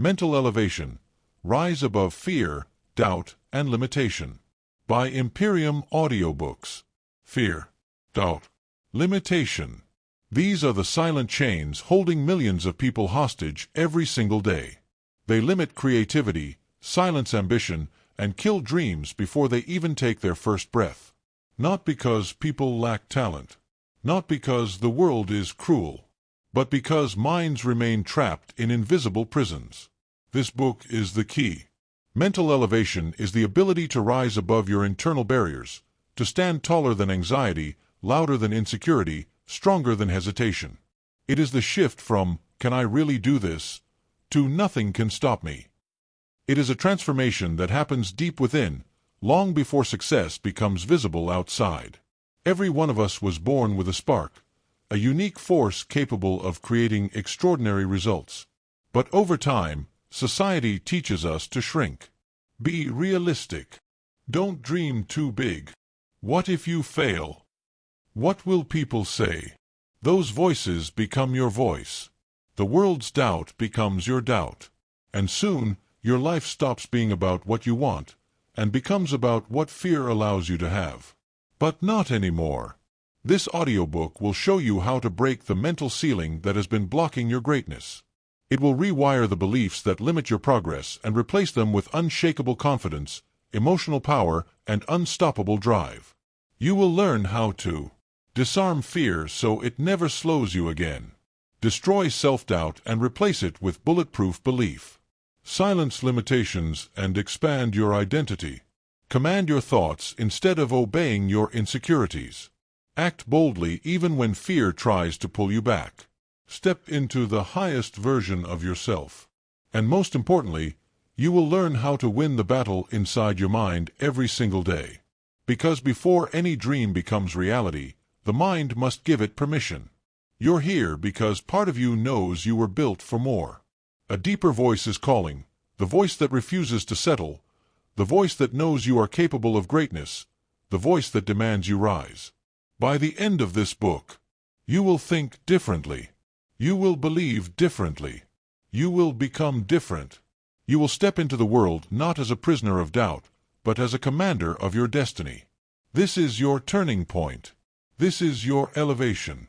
Mental Elevation. Rise Above Fear, Doubt, and Limitation. By Imperium Audiobooks. Fear, doubt, limitation. These are the silent chains holding millions of people hostage every single day. They limit creativity, silence ambition, and kill dreams before they even take their first breath. Not because people lack talent, not because the world is cruel, but because minds remain trapped in invisible prisons. This book is the key. Mental elevation is the ability to rise above your internal barriers, to stand taller than anxiety, louder than insecurity, stronger than hesitation. It is the shift from, "Can I really do this?" to "Nothing can stop me." It is a transformation that happens deep within, long before success becomes visible outside. Every one of us was born with a spark, a unique force capable of creating extraordinary results. But over time, society teaches us to shrink. Be realistic. Don't dream too big. What if you fail? What will people say? Those voices become your voice. The world's doubt becomes your doubt. And soon, your life stops being about what you want and becomes about what fear allows you to have. But not anymore. This audiobook will show you how to break the mental ceiling that has been blocking your greatness. It will rewire the beliefs that limit your progress and replace them with unshakable confidence, emotional power, and unstoppable drive. You will learn how to disarm fear so it never slows you again. Destroy self-doubt and replace it with bulletproof belief. Silence limitations and expand your identity. Command your thoughts instead of obeying your insecurities. Act boldly even when fear tries to pull you back. Step into the highest version of yourself. And most importantly, you will learn how to win the battle inside your mind every single day. Because before any dream becomes reality, the mind must give it permission. You're here because part of you knows you were built for more. A deeper voice is calling, the voice that refuses to settle, the voice that knows you are capable of greatness, the voice that demands you rise. By the end of this book, you will think differently. You will believe differently. You will become different. You will step into the world not as a prisoner of doubt, but as a commander of your destiny. This is your turning point. This is your elevation.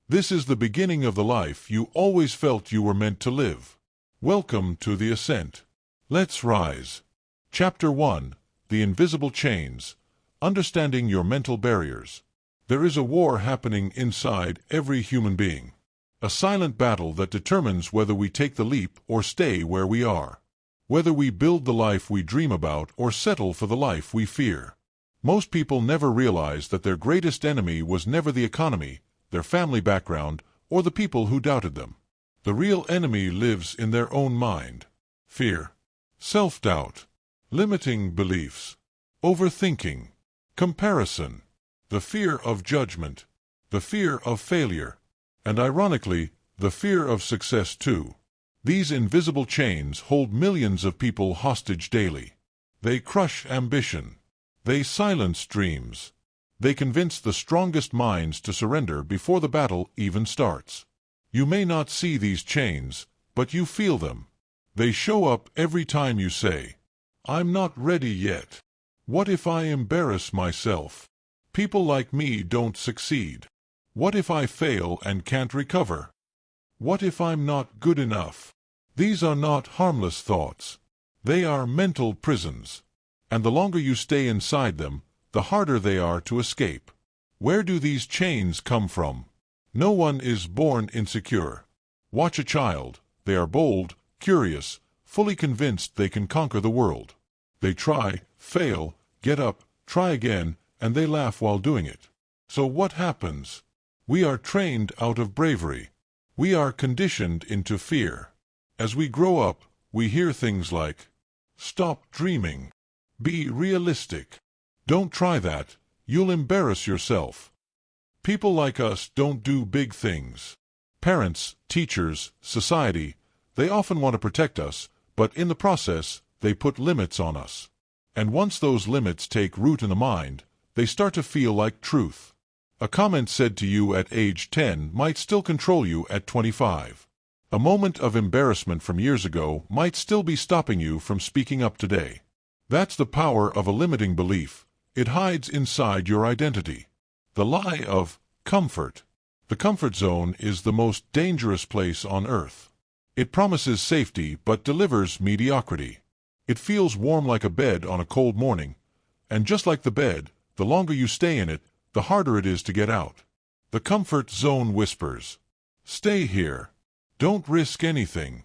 This is the beginning of the life you always felt you were meant to live. Welcome to the ascent. Let's rise. Chapter 1. The Invisible Chains. Understanding Your Mental Barriers. There is a war happening inside every human being. A silent battle that determines whether we take the leap or stay where we are. Whether we build the life we dream about or settle for the life we fear. Most people never realize that their greatest enemy was never the economy, their family background, or the people who doubted them. The real enemy lives in their own mind. Fear, self-doubt, limiting beliefs, overthinking, comparison, the fear of judgment, the fear of failure, and ironically, the fear of success too. These invisible chains hold millions of people hostage daily. They crush ambition. They silence dreams. They convince the strongest minds to surrender before the battle even starts. You may not see these chains, but you feel them. They show up every time you say, "I'm not ready yet. What if I embarrass myself? People like me don't succeed. What if I fail and can't recover? What if I'm not good enough?" These are not harmless thoughts. They are mental prisons. And the longer you stay inside them, the harder they are to escape. Where do these chains come from? No one is born insecure. Watch a child. They are bold, curious, fully convinced they can conquer the world. They try, fail, get up, try again, and they laugh while doing it. So what happens? We are trained out of bravery. We are conditioned into fear. As we grow up, we hear things like, "Stop dreaming. Be realistic. Don't try that. You'll embarrass yourself." People like us don't do big things. Parents, teachers, society, they often want to protect us, but in the process, they put limits on us. And once those limits take root in the mind, they start to feel like truth. A comment said to you at age 10 might still control you at 25. A moment of embarrassment from years ago might still be stopping you from speaking up today. That's the power of a limiting belief. It hides inside your identity. The lie of comfort. The comfort zone is the most dangerous place on earth. It promises safety but delivers mediocrity. It feels warm like a bed on a cold morning, and just like the bed, the longer you stay in it, the harder it is to get out. The comfort zone whispers, "Stay here. Don't risk anything.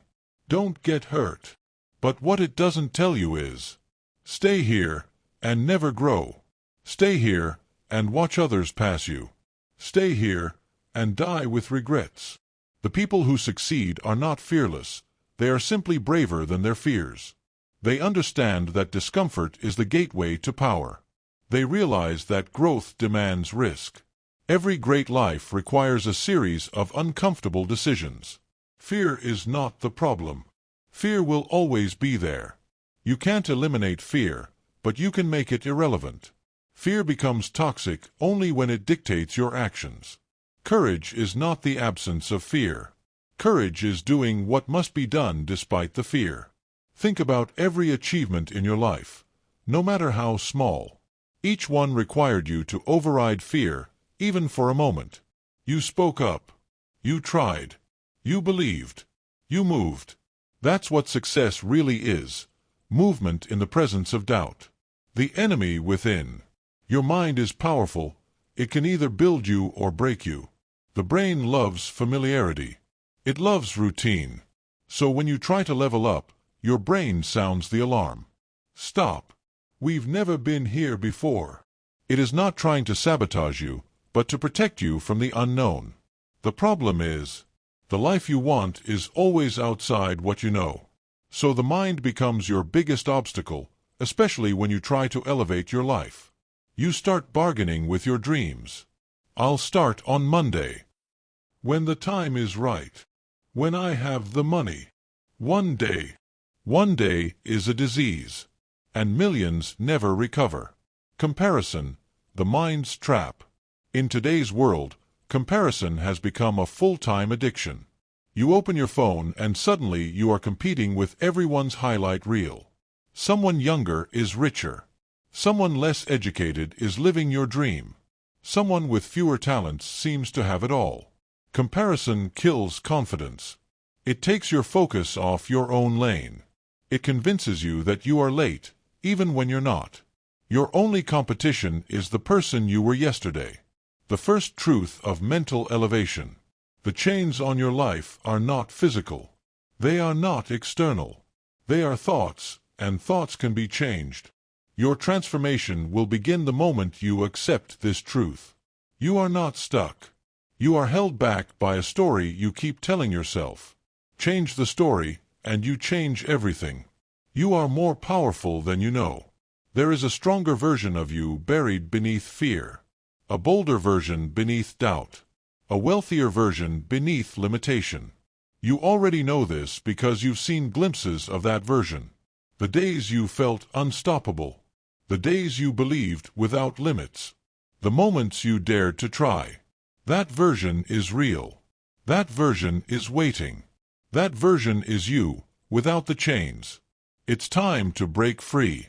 Don't get hurt." But what it doesn't tell you is, stay here and never grow. Stay here and watch others pass you. Stay here and die with regrets. The people who succeed are not fearless. They are simply braver than their fears. They understand that discomfort is the gateway to power. They realize that growth demands risk. Every great life requires a series of uncomfortable decisions. Fear is not the problem. Fear will always be there. You can't eliminate fear, but you can make it irrelevant. Fear becomes toxic only when it dictates your actions. Courage is not the absence of fear. Courage is doing what must be done despite the fear. Think about every achievement in your life, no matter how small. Each one required you to override fear, even for a moment. You spoke up. You tried. You believed. You moved. That's what success really is. Movement in the presence of doubt. The enemy within. Your mind is powerful. It can either build you or break you. The brain loves familiarity. It loves routine. So when you try to level up, your brain sounds the alarm. Stop. We've never been here before. It is not trying to sabotage you, but to protect you from the unknown. The problem is, the life you want is always outside what you know. So the mind becomes your biggest obstacle, especially when you try to elevate your life. You start bargaining with your dreams. I'll start on Monday. When the time is right. When I have the money. One day. One day is a disease, and millions never recover. Comparison, the mind's trap. In today's world, comparison has become a full-time addiction. You open your phone and suddenly you are competing with everyone's highlight reel. Someone younger is richer. Someone less educated is living your dream. Someone with fewer talents seems to have it all. Comparison kills confidence. It takes your focus off your own lane. It convinces you that you are late, even when you're not. Your only competition is the person you were yesterday. The first truth of mental elevation. The chains on your life are not physical. They are not external. They are thoughts, and thoughts can be changed. Your transformation will begin the moment you accept this truth. You are not stuck. You are held back by a story you keep telling yourself. Change the story, and you change everything. You are more powerful than you know. There is a stronger version of you buried beneath fear. A bolder version beneath doubt. A wealthier version beneath limitation. You already know this because you've seen glimpses of that version. The days you felt unstoppable. The days you believed without limits. The moments you dared to try. That version is real. That version is waiting. That version is you, without the chains. It's time to break free.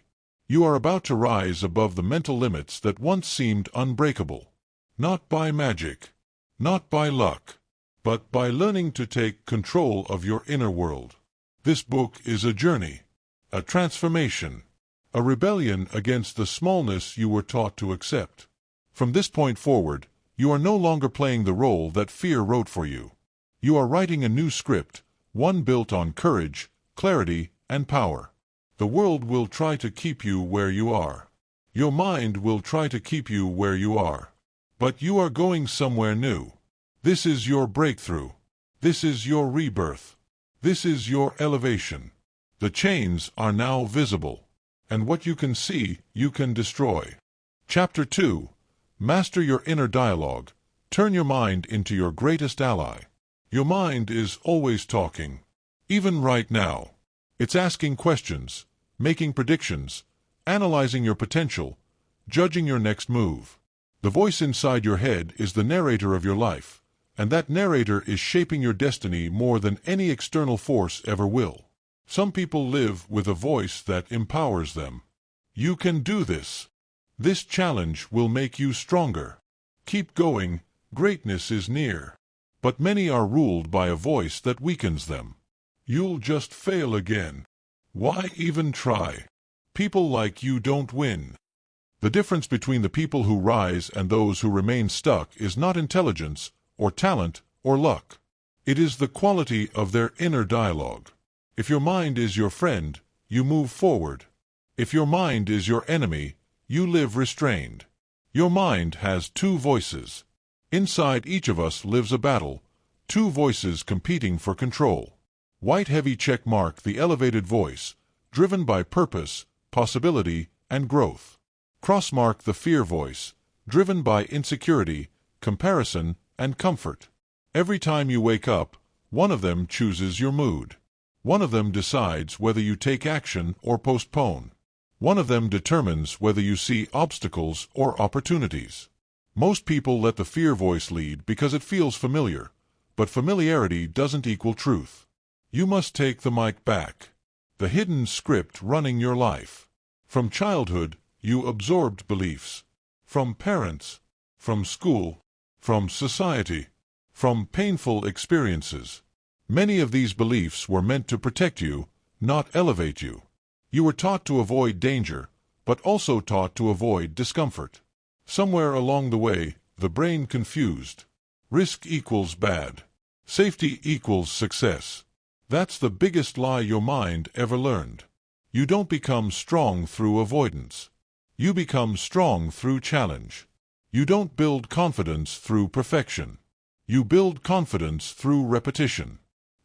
You are about to rise above the mental limits that once seemed unbreakable. Not by magic, not by luck, but by learning to take control of your inner world. This book is a journey, a transformation, a rebellion against the smallness you were taught to accept. From this point forward, you are no longer playing the role that fear wrote for you. You are writing a new script, one built on courage, clarity, and power. The world will try to keep you where you are. Your mind will try to keep you where you are. But you are going somewhere new. This is your breakthrough. This is your rebirth. This is your elevation. The chains are now visible. And what you can see, you can destroy. Chapter 2. Master your inner dialogue. Turn your mind into your greatest ally. Your mind is always talking. Even right now. It's asking questions, making predictions, analyzing your potential, judging your next move. The voice inside your head is the narrator of your life, And that narrator is shaping your destiny more than any external force ever will. Some people live with a voice that empowers them. You can do this. This challenge will make you stronger. Keep going, greatness is near. But many are ruled by a voice that weakens them. You'll just fail again. Why even try? People like you don't win. The difference between the people who rise and those who remain stuck is not intelligence, or talent, or luck. It is the quality of their inner dialogue. If your mind is your friend, you move forward. If your mind is your enemy, you live restrained. Your mind has two voices. Inside each of us lives a battle, two voices competing for control. White heavy check mark the elevated voice, driven by purpose, possibility, and growth. Cross mark the fear voice, driven by insecurity, comparison, and comfort. Every time you wake up, one of them chooses your mood. One of them decides whether you take action or postpone. One of them determines whether you see obstacles or opportunities. Most people let the fear voice lead because it feels familiar, but familiarity doesn't equal truth. You must take the mic back. The hidden script running your life. From childhood, you absorbed beliefs. From parents, from school, from society, from painful experiences. Many of these beliefs were meant to protect you, not elevate you. You were taught to avoid danger, but also taught to avoid discomfort. Somewhere along the way, the brain confused. Risk equals bad. Safety equals success. That's the biggest lie your mind ever learned. You don't become strong through avoidance. You become strong through challenge. You don't build confidence through perfection. You build confidence through repetition.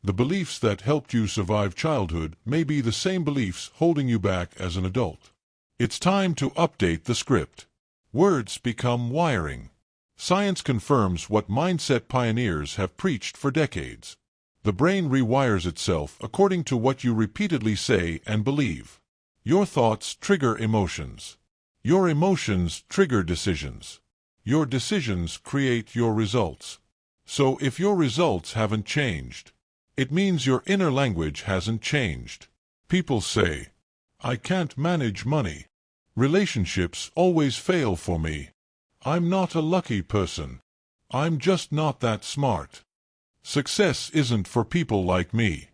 The beliefs that helped you survive childhood may be the same beliefs holding you back as an adult. It's time to update the script. Words become wiring. Science confirms what mindset pioneers have preached for decades. The brain rewires itself according to what you repeatedly say and believe. Your thoughts trigger emotions. Your emotions trigger decisions. Your decisions create your results. So if your results haven't changed, it means your inner language hasn't changed. People say, "I can't manage money. Relationships always fail for me. I'm not a lucky person. I'm just not that smart. Success isn't for people like me."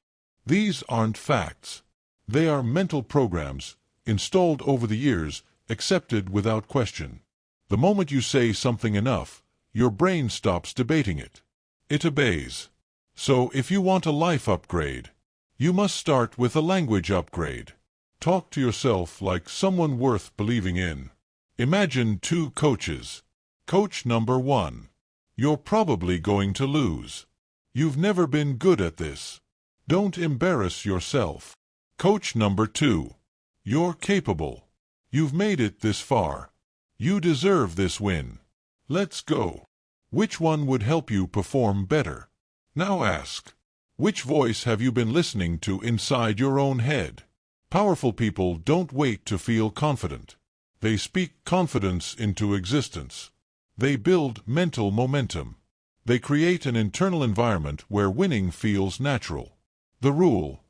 These aren't facts. They are mental programs, installed over the years, accepted without question. The moment you say something enough, your brain stops debating it. It obeys. So if you want a life upgrade, you must start with a language upgrade. Talk to yourself like someone worth believing in. Imagine two coaches. Coach number 1. You're probably going to lose. You've never been good at this. Don't embarrass yourself. Coach number 2. You're capable. You've made it this far. You deserve this win. Let's go. Which one would help you perform better? Now ask, which voice have you been listening to inside your own head? Powerful people don't wait to feel confident. They speak confidence into existence. They build mental momentum. They create an internal environment where winning feels natural. The rule: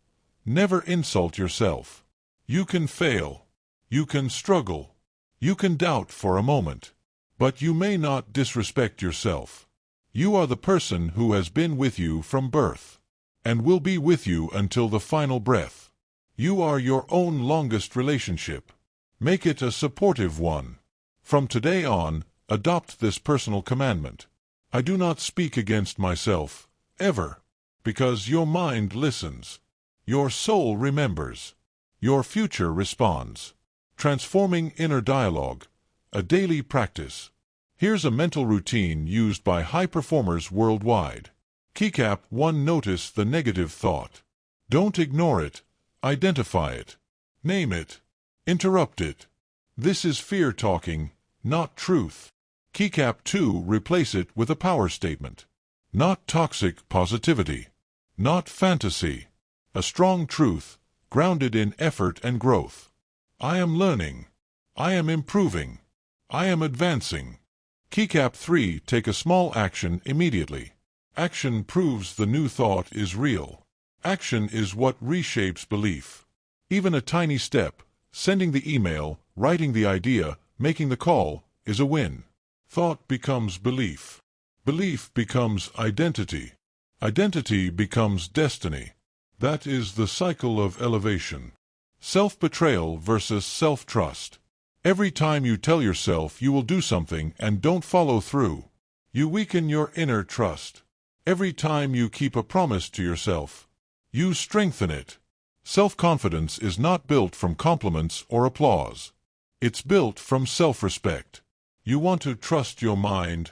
never insult yourself. You can fail. You can struggle. You can doubt for a moment. But you may not disrespect yourself. You are the person who has been with you from birth, and will be with you until the final breath. You are your own longest relationship. Make it a supportive one. From today on, adopt this personal commandment. I do not speak against myself, ever, because your mind listens. Your soul remembers. Your future responds. Transforming inner dialogue, a daily practice. Here's a mental routine used by high performers worldwide. Keycap 1. Notice the negative thought. Don't ignore it. Identify it. Name it. Interrupt it. This is fear talking, not truth. Keycap 2. Replace it with a power statement. Not toxic positivity. Not fantasy. A strong truth, grounded in effort and growth. I am learning. I am improving. I am advancing. Keycap 3. Take a small action immediately. Action proves the new thought is real. Action is what reshapes belief. Even a tiny step, sending the email, writing the idea, making the call, is a win. Thought becomes belief. Belief becomes identity. Identity becomes destiny. That is the cycle of elevation. Self-betrayal versus self-trust. Every time you tell yourself you will do something and don't follow through, you weaken your inner trust. Every time you keep a promise to yourself, you strengthen it. Self-confidence is not built from compliments or applause. It's built from self-respect. You want to trust your mind,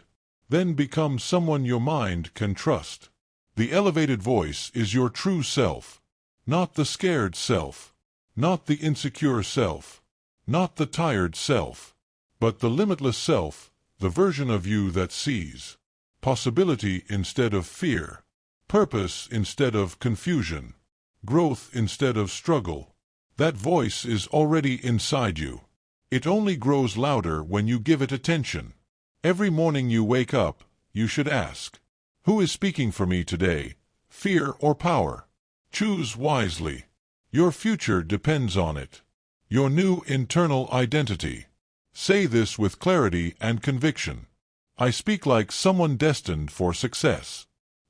then become someone your mind can trust. The elevated voice is your true self, not the scared self, not the insecure self, not the tired self, but the limitless self, the version of you that sees possibility instead of fear, purpose instead of confusion, growth instead of struggle. That voice is already inside you. It only grows louder when you give it attention. Every morning you wake up, you should ask, who is speaking for me today, fear or power? Choose wisely. Your future depends on it. Your new internal identity. Say this with clarity and conviction. I speak like someone destined for success.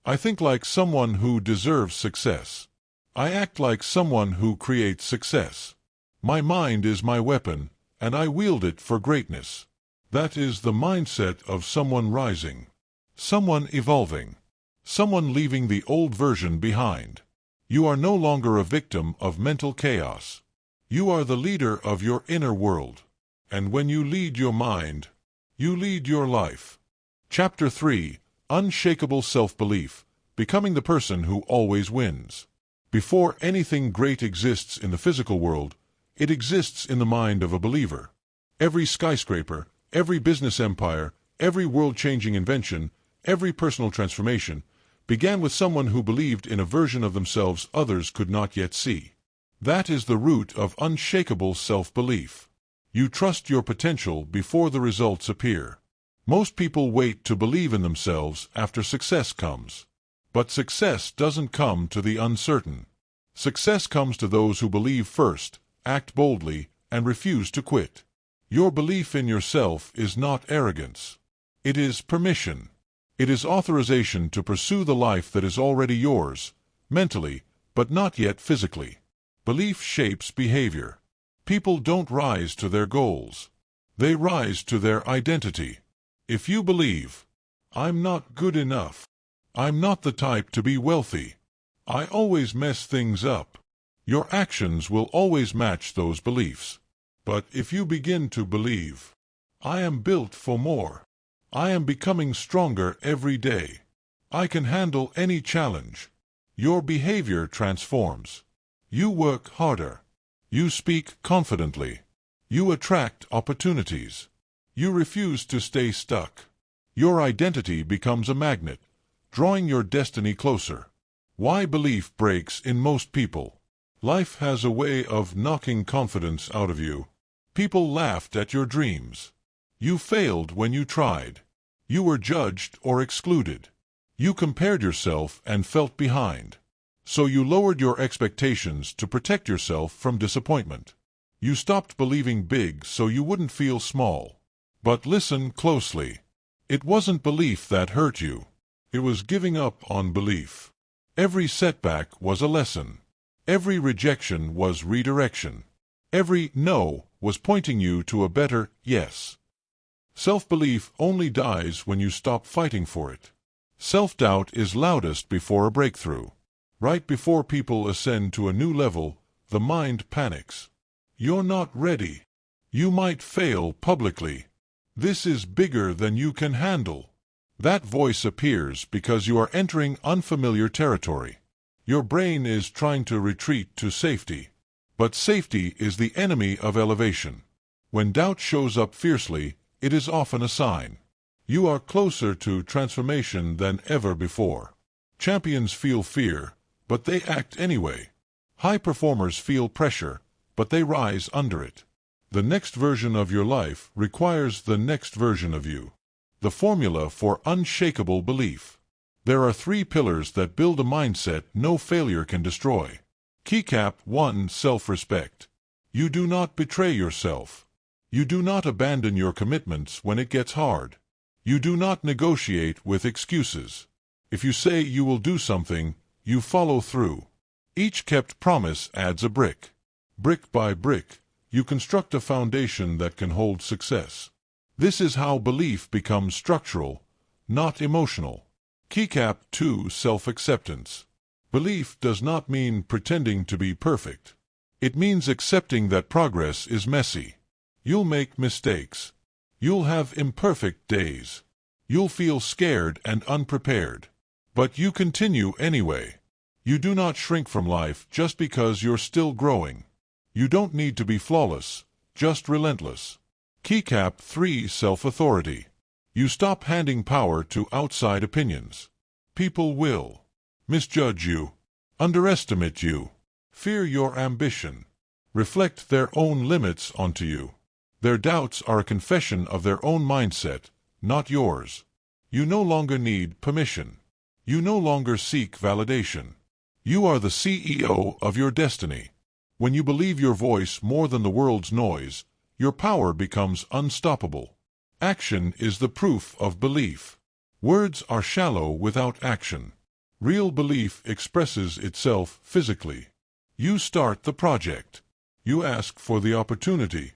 I think like someone who deserves success. I act like someone who creates success. My mind is my weapon, and I wield it for greatness. That is the mindset of someone rising, someone evolving, someone leaving the old version behind. You are no longer a victim of mental chaos. You are the leader of your inner world. And when you lead your mind, you lead your life. Chapter 3: Unshakable Self-Belief, Becoming the Person Who Always Wins. Before anything great exists in the physical world, it exists in the mind of a believer. Every skyscraper, every business empire, every world-changing invention, every personal transformation began with someone who believed in a version of themselves others could not yet see. That is the root of unshakable self-belief. You trust your potential before the results appear. Most people wait to believe in themselves after success comes. But success doesn't come to the uncertain. Success comes to those who believe first, act boldly, and refuse to quit. Your belief in yourself is not arrogance. It is permission. It is authorization to pursue the life that is already yours, mentally, but not yet physically. Belief shapes behavior. People don't rise to their goals. They rise to their identity. If you believe, I'm not good enough, I'm not the type to be wealthy, I always mess things up, your actions will always match those beliefs. But if you begin to believe, I am built for more, I am becoming stronger every day, I can handle any challenge, your behavior transforms. You work harder. You speak confidently. You attract opportunities. You refuse to stay stuck. Your identity becomes a magnet, drawing your destiny closer. Why belief breaks in most people? Life has a way of knocking confidence out of you. People laughed at your dreams. You failed when you tried. You were judged or excluded. You compared yourself and felt behind. So you lowered your expectations to protect yourself from disappointment. You stopped believing big so you wouldn't feel small. But listen closely. It wasn't belief that hurt you. It was giving up on belief. Every setback was a lesson. Every rejection was redirection. Every no was pointing you to a better yes. Self-belief only dies when you stop fighting for it. Self-doubt is loudest before a breakthrough. Right before people ascend to a new level, the mind panics. You're not ready. You might fail publicly. This is bigger than you can handle. That voice appears because you are entering unfamiliar territory. Your brain is trying to retreat to safety. But safety is the enemy of elevation. When doubt shows up fiercely, it is often a sign. You are closer to transformation than ever before. Champions feel fear, but they act anyway. High performers feel pressure, but they rise under it. The next version of your life requires the next version of you. The formula for unshakable belief. There are 3 pillars that build a mindset no failure can destroy. Keycap 1. Self-respect. You do not betray yourself. You do not abandon your commitments when it gets hard. You do not negotiate with excuses. If you say you will do something, you follow through. Each kept promise adds a brick. Brick by brick, you construct a foundation that can hold success. This is how belief becomes structural, not emotional. Keycap 2. Self-acceptance. Belief does not mean pretending to be perfect. It means accepting that progress is messy. You'll make mistakes. You'll have imperfect days. You'll feel scared and unprepared. But you continue anyway. You do not shrink from life just because you're still growing. You don't need to be flawless, just relentless. Keycap 3. Self-authority. You stop handing power to outside opinions. People will misjudge you, underestimate you, fear your ambition, reflect their own limits onto you. Their doubts are a confession of their own mindset, not yours. You no longer need permission. You no longer seek validation. You are the CEO of your destiny. When you believe your voice more than the world's noise, your power becomes unstoppable. Action is the proof of belief. Words are shallow without action. Real belief expresses itself physically. You start the project. You ask for the opportunity.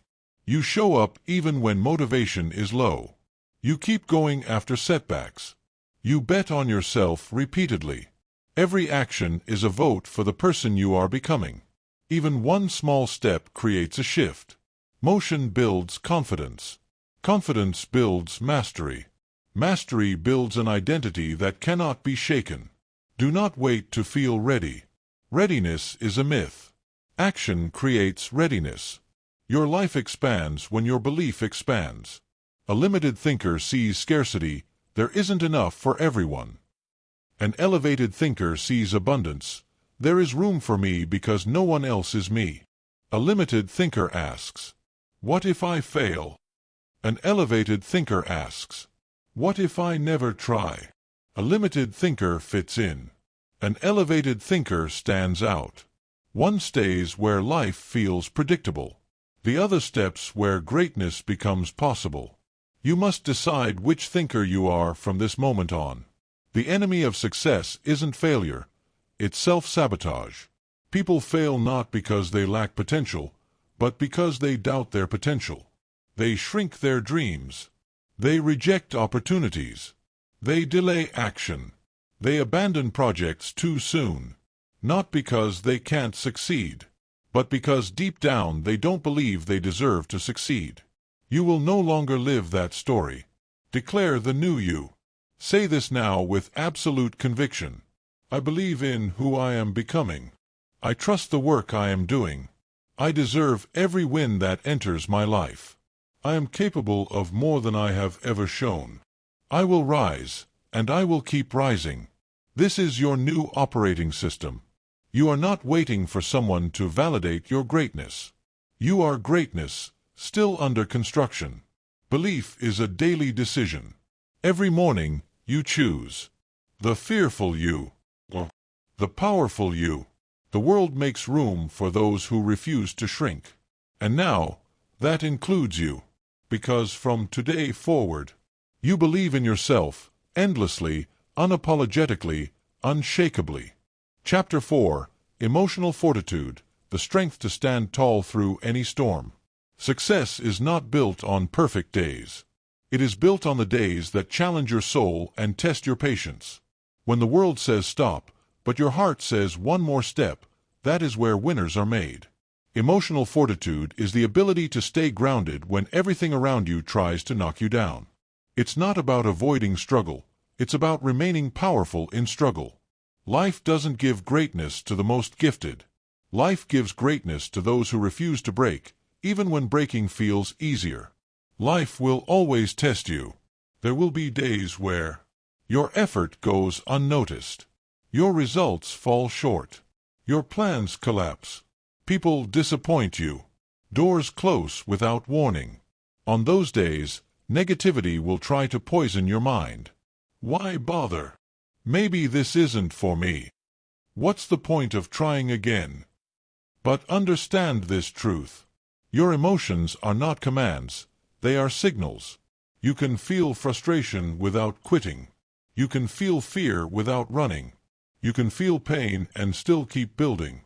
You show up even when motivation is low. You keep going after setbacks. You bet on yourself repeatedly. Every action is a vote for the person you are becoming. Even one small step creates a shift. Motion builds confidence. Confidence builds mastery. Mastery builds an identity that cannot be shaken. Do not wait to feel ready. Readiness is a myth. Action creates readiness. Your life expands when your belief expands. A limited thinker sees scarcity. There isn't enough for everyone. An elevated thinker sees abundance. There is room for me because no one else is me. A limited thinker asks, what if I fail? An elevated thinker asks, what if I never try? A limited thinker fits in. An elevated thinker stands out. One stays where life feels predictable. The other steps where greatness becomes possible. You must decide which thinker you are from this moment on. The enemy of success isn't failure, it's self-sabotage. People fail not because they lack potential, but because they doubt their potential. They shrink their dreams. They reject opportunities. They delay action. They abandon projects too soon. Not because they can't succeed, but because deep down they don't believe they deserve to succeed. You will no longer live that story. Declare the new you. Say this now with absolute conviction. I believe in who I am becoming. I trust the work I am doing. I deserve every win that enters my life. I am capable of more than I have ever shown. I will rise, and I will keep rising. This is your new operating system. You are not waiting for someone to validate your greatness. You are greatness, still under construction. Belief is a daily decision. Every morning, you choose the fearful you, the powerful you. The world makes room for those who refuse to shrink. And now, that includes you. Because from today forward, you believe in yourself, endlessly, unapologetically, unshakably. Chapter 4. Emotional Fortitude, the Strength to Stand Tall Through Any Storm. Success is not built on perfect days. It is built on the days that challenge your soul and test your patience. When the world says stop, but your heart says one more step, that is where winners are made. Emotional fortitude is the ability to stay grounded when everything around you tries to knock you down. It's not about avoiding struggle, it's about remaining powerful in struggle. Life doesn't give greatness to the most gifted. Life gives greatness to those who refuse to break, even when breaking feels easier. Life will always test you. There will be days where your effort goes unnoticed. Your results fall short. Your plans collapse. People disappoint you. Doors close without warning. On those days, negativity will try to poison your mind. Why bother? Maybe this isn't for me. What's the point of trying again? But understand this truth. Your emotions are not commands, they are signals. You can feel frustration without quitting. You can feel fear without running. You can feel pain and still keep building.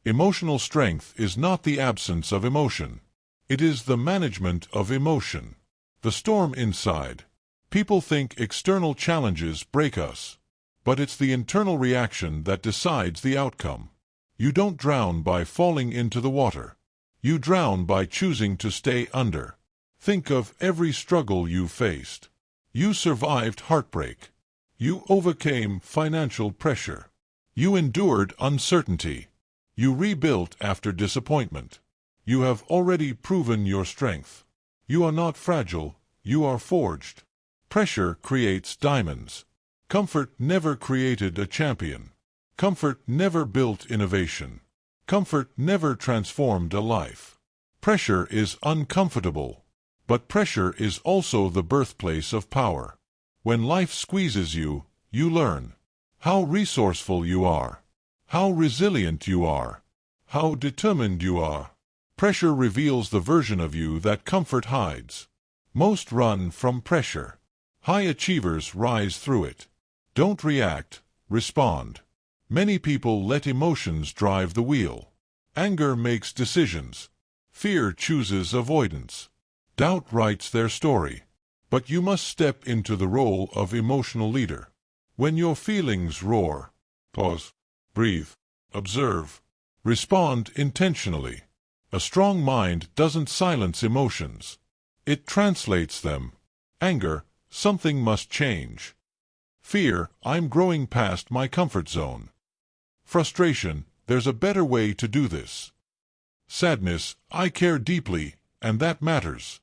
Emotional strength is not the absence of emotion. It is the management of emotion. The storm inside. People think external challenges break us. But it's the internal reaction that decides the outcome. You don't drown by falling into the water. You drown by choosing to stay under. Think of every struggle you faced. You survived heartbreak. You overcame financial pressure. You endured uncertainty. You rebuilt after disappointment. You have already proven your strength. You are not fragile, you are forged. Pressure creates diamonds. Comfort never created a champion. Comfort never built innovation. Comfort never transformed a life. Pressure is uncomfortable, but pressure is also the birthplace of power. When life squeezes you, you learn how resourceful you are, how resilient you are, how determined you are. Pressure reveals the version of you that comfort hides. Most run from pressure. High achievers rise through it. Don't react, respond. Many people let emotions drive the wheel. Anger makes decisions. Fear chooses avoidance. Doubt writes their story. But you must step into the role of emotional leader. When your feelings roar, pause, breathe, observe, respond intentionally. A strong mind doesn't silence emotions. It translates them. Anger, something must change. Fear, I'm growing past my comfort zone. Frustration, there's a better way to do this. Sadness, I care deeply, and that matters.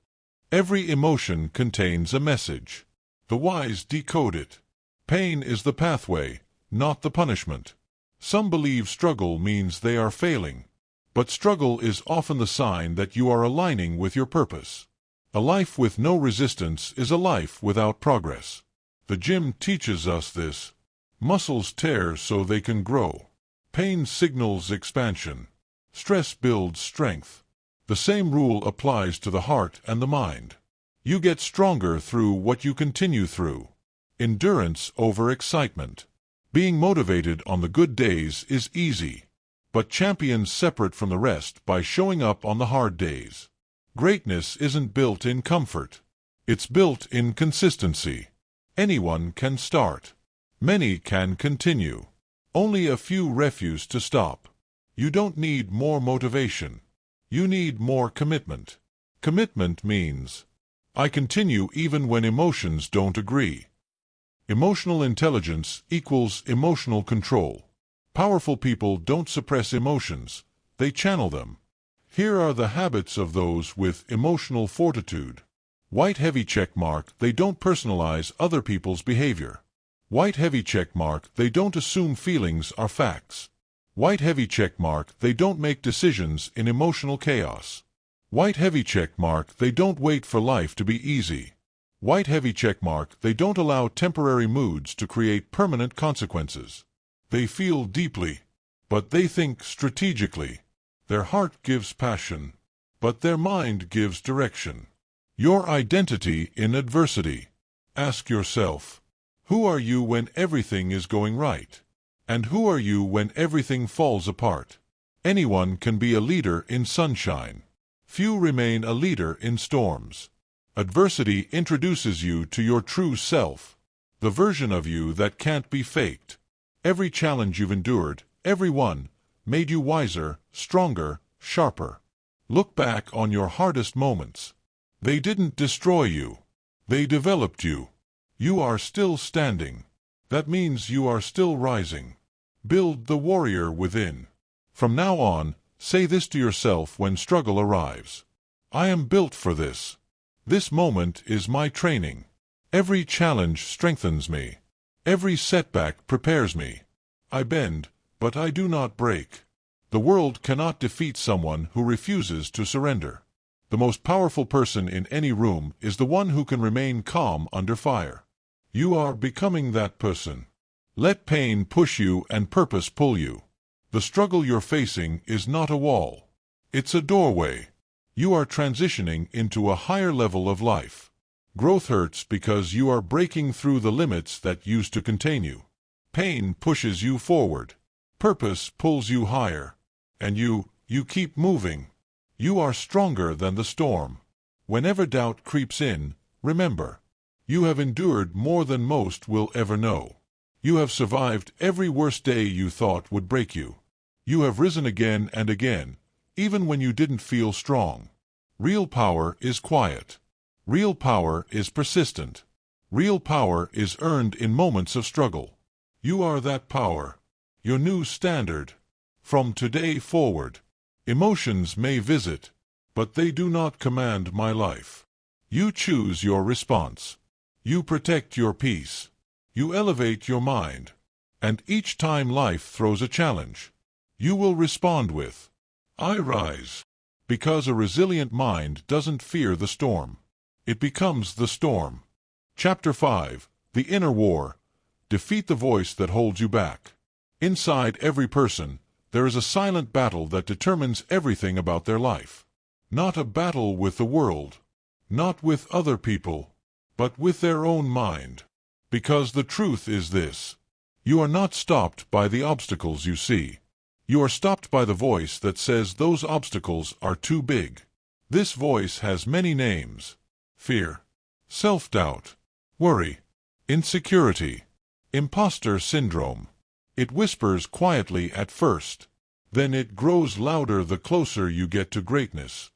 Every emotion contains a message. The wise decode it. Pain is the pathway, not the punishment. Some believe struggle means they are failing. But struggle is often the sign that you are aligning with your purpose. A life with no resistance is a life without progress. The gym teaches us this. Muscles tear so they can grow. Pain signals expansion. Stress builds strength. The same rule applies to the heart and the mind. You get stronger through what you continue through. Endurance over excitement. Being motivated on the good days is easy. But champions separate from the rest by showing up on the hard days. Greatness isn't built in comfort. It's built in consistency. Anyone can start. Many can continue. Only a few refuse to stop. You don't need more motivation. You need more commitment. Commitment means, I continue even when emotions don't agree. Emotional intelligence equals emotional control. Powerful people don't suppress emotions, they channel them. Here are the habits of those with emotional fortitude. White heavy check mark, they don't personalize other people's behavior. White heavy check mark, they don't assume feelings are facts. White heavy check mark, they don't make decisions in emotional chaos. White heavy check mark, they don't wait for life to be easy. White heavy check mark, they don't allow temporary moods to create permanent consequences. They feel deeply, but they think strategically. Their heart gives passion, but their mind gives direction. Your identity in adversity. Ask yourself, who are you when everything is going right? And who are you when everything falls apart? Anyone can be a leader in sunshine. Few remain a leader in storms. Adversity introduces you to your true self, the version of you that can't be faked. Every challenge you've endured, every one, made you wiser, stronger, sharper. Look back on your hardest moments. They didn't destroy you. They developed you. You are still standing. That means you are still rising. Build the warrior within. From now on, say this to yourself when struggle arrives. I am built for this. This moment is my training. Every challenge strengthens me. Every setback prepares me. I bend, but I do not break. The world cannot defeat someone who refuses to surrender. The most powerful person in any room is the one who can remain calm under fire. You are becoming that person. Let pain push you and purpose pull you. The struggle you're facing is not a wall. It's a doorway. You are transitioning into a higher level of life. Growth hurts because you are breaking through the limits that used to contain you. Pain pushes you forward. Purpose pulls you higher. And you keep moving. You are stronger than the storm. Whenever doubt creeps in, remember, you have endured more than most will ever know. You have survived every worst day you thought would break you. You have risen again and again, even when you didn't feel strong. Real power is quiet. Real power is persistent. Real power is earned in moments of struggle. You are that power. Your new standard. From today forward, emotions may visit, but they do not command my life. You choose your response. You protect your peace. You elevate your mind. And each time life throws a challenge, you will respond with, I rise. Because a resilient mind doesn't fear the storm. It becomes the storm. Chapter 5. The Inner War. Defeat the voice that holds you back. Inside every person, there is a silent battle that determines everything about their life. Not a battle with the world, not with other people, but with their own mind. Because the truth is this: you are not stopped by the obstacles you see. You are stopped by the voice that says those obstacles are too big. This voice has many names: fear, self-doubt, worry, insecurity, imposter syndrome. It whispers quietly at first. Then it grows louder the closer you get to greatness.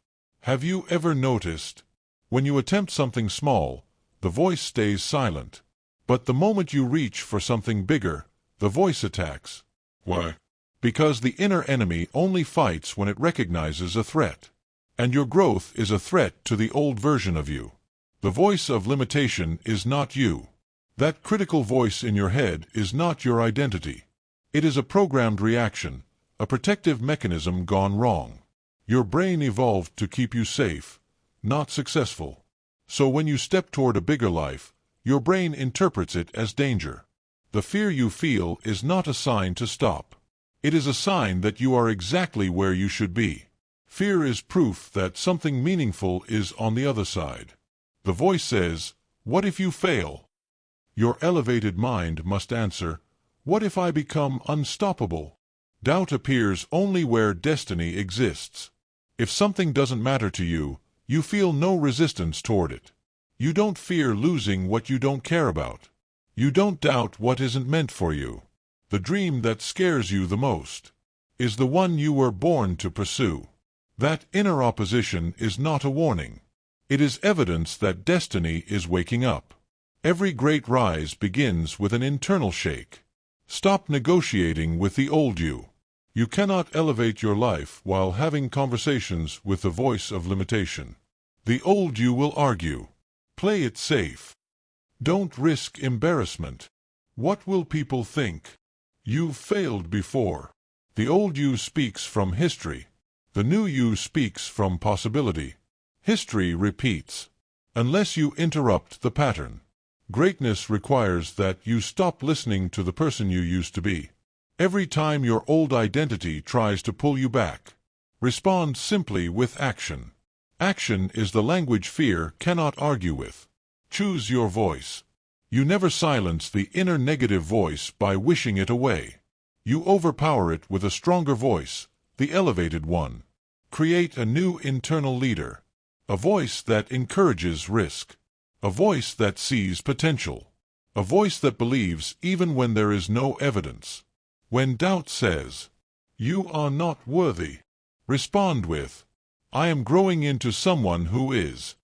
Have you ever noticed? When you attempt something small, the voice stays silent. But the moment you reach for something bigger, the voice attacks. Why? Because the inner enemy only fights when it recognizes a threat. And your growth is a threat to the old version of you. The voice of limitation is not you. That critical voice in your head is not your identity. It is a programmed reaction, a protective mechanism gone wrong. Your brain evolved to keep you safe, not successful. So when you step toward a bigger life, your brain interprets it as danger. The fear you feel is not a sign to stop. It is a sign that you are exactly where you should be. Fear is proof that something meaningful is on the other side. The voice says, what if you fail? Your elevated mind must answer, what if I become unstoppable? Doubt appears only where destiny exists. If something doesn't matter to you, you feel no resistance toward it. You don't fear losing what you don't care about. You don't doubt what isn't meant for you. The dream that scares you the most is the one you were born to pursue. That inner opposition is not a warning. It is evidence that destiny is waking up. Every great rise begins with an internal shake. Stop negotiating with the old you. You cannot elevate your life while having conversations with the voice of limitation. The old you will argue. Play it safe. Don't risk embarrassment. What will people think? You've failed before. The old you speaks from history. The new you speaks from possibility. History repeats, unless you interrupt the pattern. Greatness requires that you stop listening to the person you used to be. Every time your old identity tries to pull you back, respond simply with action. Action is the language fear cannot argue with. Choose your voice. You never silence the inner negative voice by wishing it away. You overpower it with a stronger voice, the elevated one. Create a new internal leader. A voice that encourages risk. A voice that sees potential. A voice that believes even when there is no evidence. When doubt says, you are not worthy, respond with, I am growing into someone who is.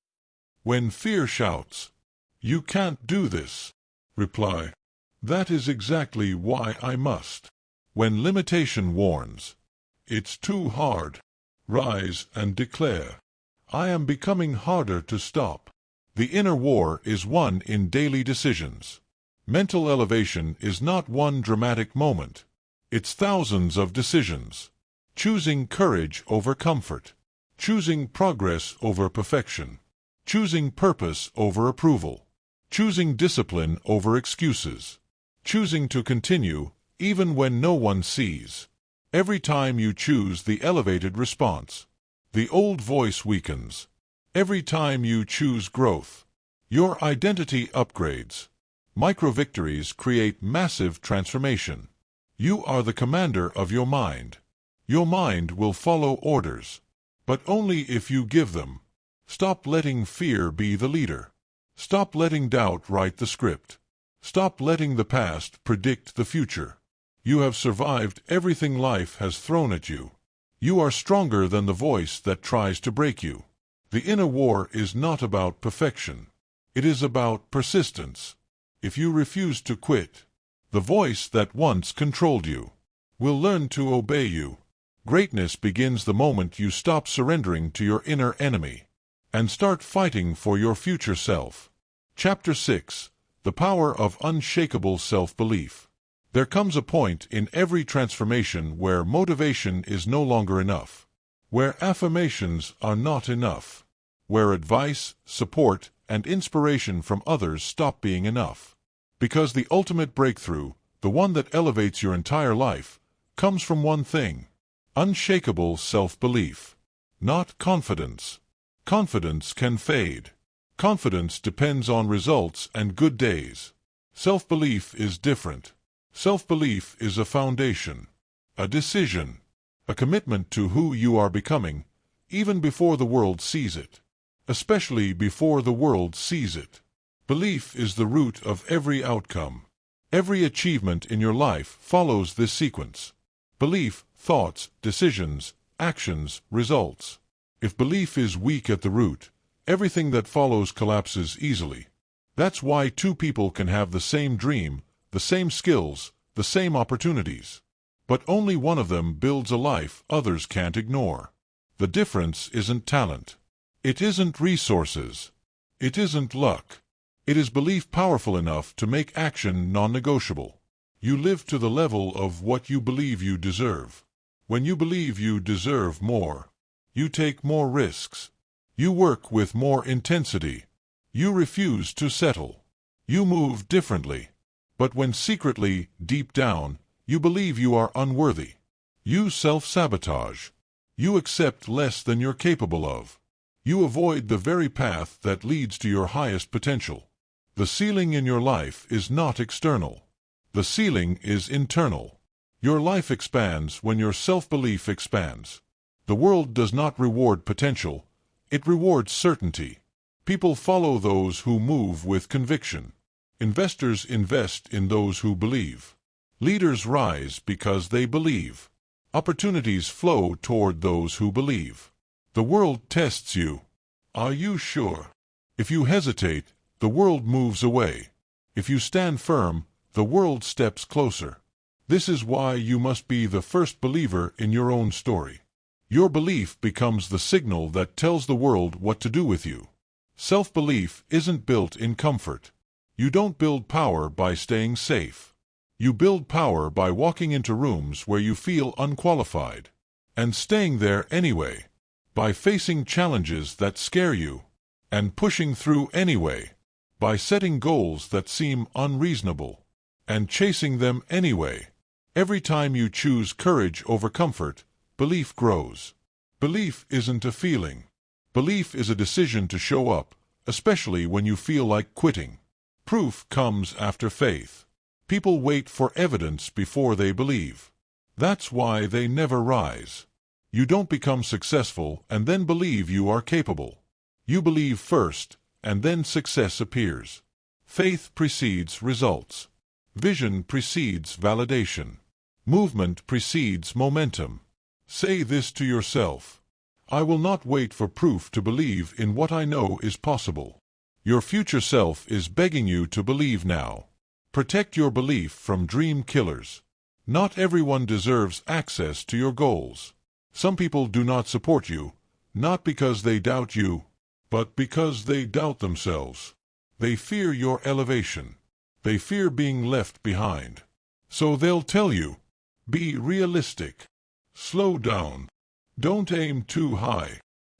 When fear shouts, you can't do this, reply, that is exactly why I must. When limitation warns, it's too hard, rise and declare, I am becoming harder to stop. The inner war is won in daily decisions. Mental elevation is not one dramatic moment. It's thousands of decisions. Choosing courage over comfort. Choosing progress over perfection. Choosing purpose over approval. Choosing discipline over excuses. choosing to continue even when no one sees. Every time you choose the elevated response, the old voice weakens. Every time you choose growth, your identity upgrades. Micro-victories create massive transformation. You are the commander of your mind. Your mind will follow orders, but only if you give them. Stop letting fear be the leader. Stop letting doubt write the script. Stop letting the past predict the future. You have survived everything life has thrown at you. You are stronger than the voice that tries to break you. The inner war is not about perfection. It is about persistence. If you refuse to quit, the voice that once controlled you will learn to obey you. Greatness begins the moment you stop surrendering to your inner enemy and start fighting for your future self. Chapter 6: The Power of Unshakable Self-Belief. There comes a point in every transformation where motivation is no longer enough, where affirmations are not enough, where advice, support, and inspiration from others stop being enough. Because the ultimate breakthrough, the one that elevates your entire life, comes from one thing: unshakable self-belief. Not confidence. Confidence can fade. Confidence depends on results and good days. Self-belief is different. Self-belief is a foundation, a decision, a commitment to who you are becoming, even before the world sees it. Especially before the world sees it. Belief is the root of every outcome. Every achievement in your life follows this sequence: belief, thoughts, decisions, actions, results. If belief is weak at the root, everything that follows collapses easily. That's why two people can have the same dream, the same skills, the same opportunities, but only one of them builds a life others can't ignore. The difference isn't talent. It isn't resources. It isn't luck. It is belief powerful enough to make action non-negotiable. You live to the level of what you believe you deserve. When you believe you deserve more, you take more risks. You work with more intensity. You refuse to settle. You move differently. But when secretly, deep down, you believe you are unworthy, you self-sabotage. You accept less than you're capable of. You avoid the very path that leads to your highest potential. The ceiling in your life is not external. The ceiling is internal. Your life expands when your self-belief expands. The world does not reward potential. It rewards certainty. People follow those who move with conviction. Investors invest in those who believe. Leaders rise because they believe. Opportunities flow toward those who believe. The world tests you. Are you sure? If you hesitate, the world moves away. If you stand firm, the world steps closer. This is why you must be the first believer in your own story. Your belief becomes the signal that tells the world what to do with you. Self-belief isn't built in comfort. You don't build power by staying safe. You build power by walking into rooms where you feel unqualified, and staying there anyway. By facing challenges that scare you, and pushing through anyway. By setting goals that seem unreasonable, and chasing them anyway. Every time you choose courage over comfort, belief grows. Belief isn't a feeling. Belief is a decision to show up, especially when you feel like quitting. Proof comes after faith. People wait for evidence before they believe. That's why they never rise. You don't become successful and then believe you are capable. You believe first, and then success appears. Faith precedes results. Vision precedes validation. Movement precedes momentum. Say this to yourself: I will not wait for proof to believe in what I know is possible. Your future self is begging you to believe now. Protect your belief from dream killers. Not everyone deserves access to your goals. Some people do not support you, not because they doubt you, but because they doubt themselves. They fear your elevation. They fear being left behind. So they'll tell you, be realistic. Slow down. Don't aim too high.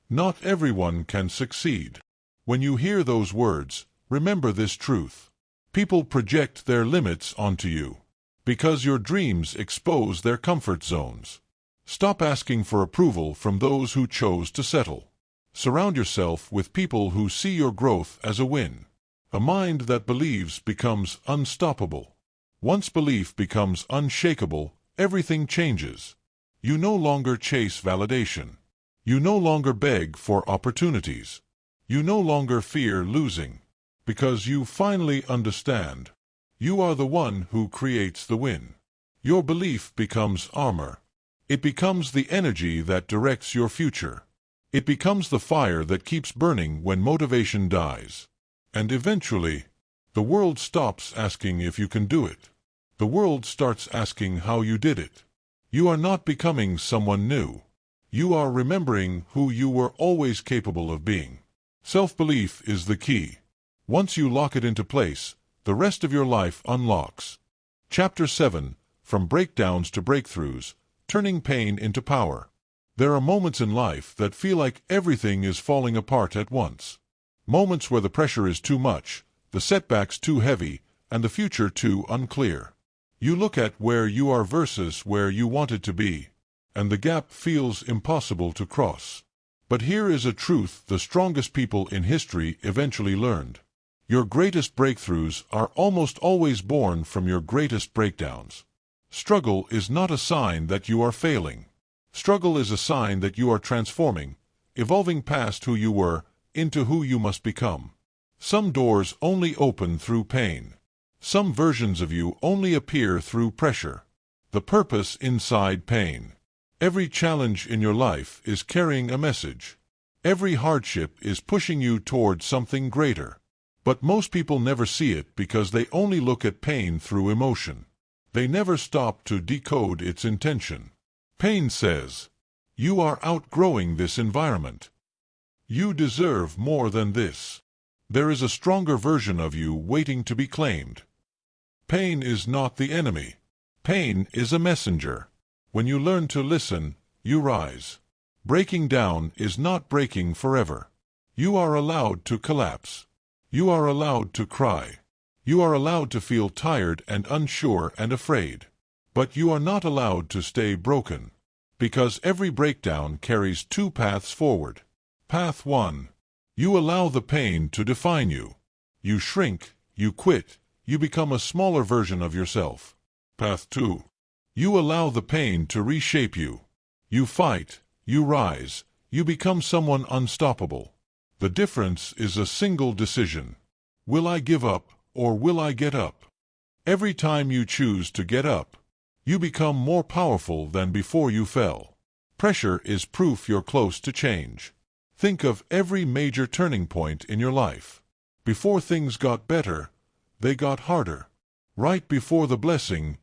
Not everyone can succeed. When you hear those words, remember this truth. People project their limits onto you because your dreams expose their comfort zones. Stop asking for approval from those who chose to settle. Surround yourself with people who see your growth as a win. A mind that believes becomes unstoppable. Once belief becomes unshakable, everything changes. You no longer chase validation. You no longer beg for opportunities. You no longer fear losing. Because you finally understand. You are the one who creates the win. Your belief becomes armor. It becomes the energy that directs your future. It becomes the fire that keeps burning when motivation dies. And eventually, the world stops asking if you can do it. The world starts asking how you did it. You are not becoming someone new. You are remembering who you were always capable of being. Self-belief is the key. Once you lock it into place, the rest of your life unlocks. Chapter 7, From Breakdowns to Breakthroughs, Turning Pain into Power. There are moments in life that feel like everything is falling apart at once. Moments where the pressure is too much, the setbacks too heavy, and the future too unclear. You look at where you are versus where you wanted to be, and the gap feels impossible to cross. But here is a truth the strongest people in history eventually learned. Your greatest breakthroughs are almost always born from your greatest breakdowns. Struggle is not a sign that you are failing. Struggle is a sign that you are transforming, evolving past who you were into who you must become. Some doors only open through pain. Some versions of you only appear through pressure. The purpose inside pain. Every challenge in your life is carrying a message. Every hardship is pushing you toward something greater. But most people never see it because they only look at pain through emotion. They never stop to decode its intention. Pain says, "You are outgrowing this environment. You deserve more than this. There is a stronger version of you waiting to be claimed." Pain is not the enemy. Pain is a messenger. When you learn to listen, you rise. Breaking down is not breaking forever. You are allowed to collapse. You are allowed to cry. You are allowed to feel tired and unsure and afraid. But you are not allowed to stay broken. Because every breakdown carries two paths forward. Path 1. You allow the pain to define you. You shrink, you quit, you become a smaller version of yourself. Path 2. You allow the pain to reshape you. You fight, you rise, you become someone unstoppable. The difference is a single decision. Will I give up, or will I get up? Every time you choose to get up, you become more powerful than before you fell. Pressure is proof you're close to change. Think of every major turning point in your life. Before things got better, they got harder. Right before the blessing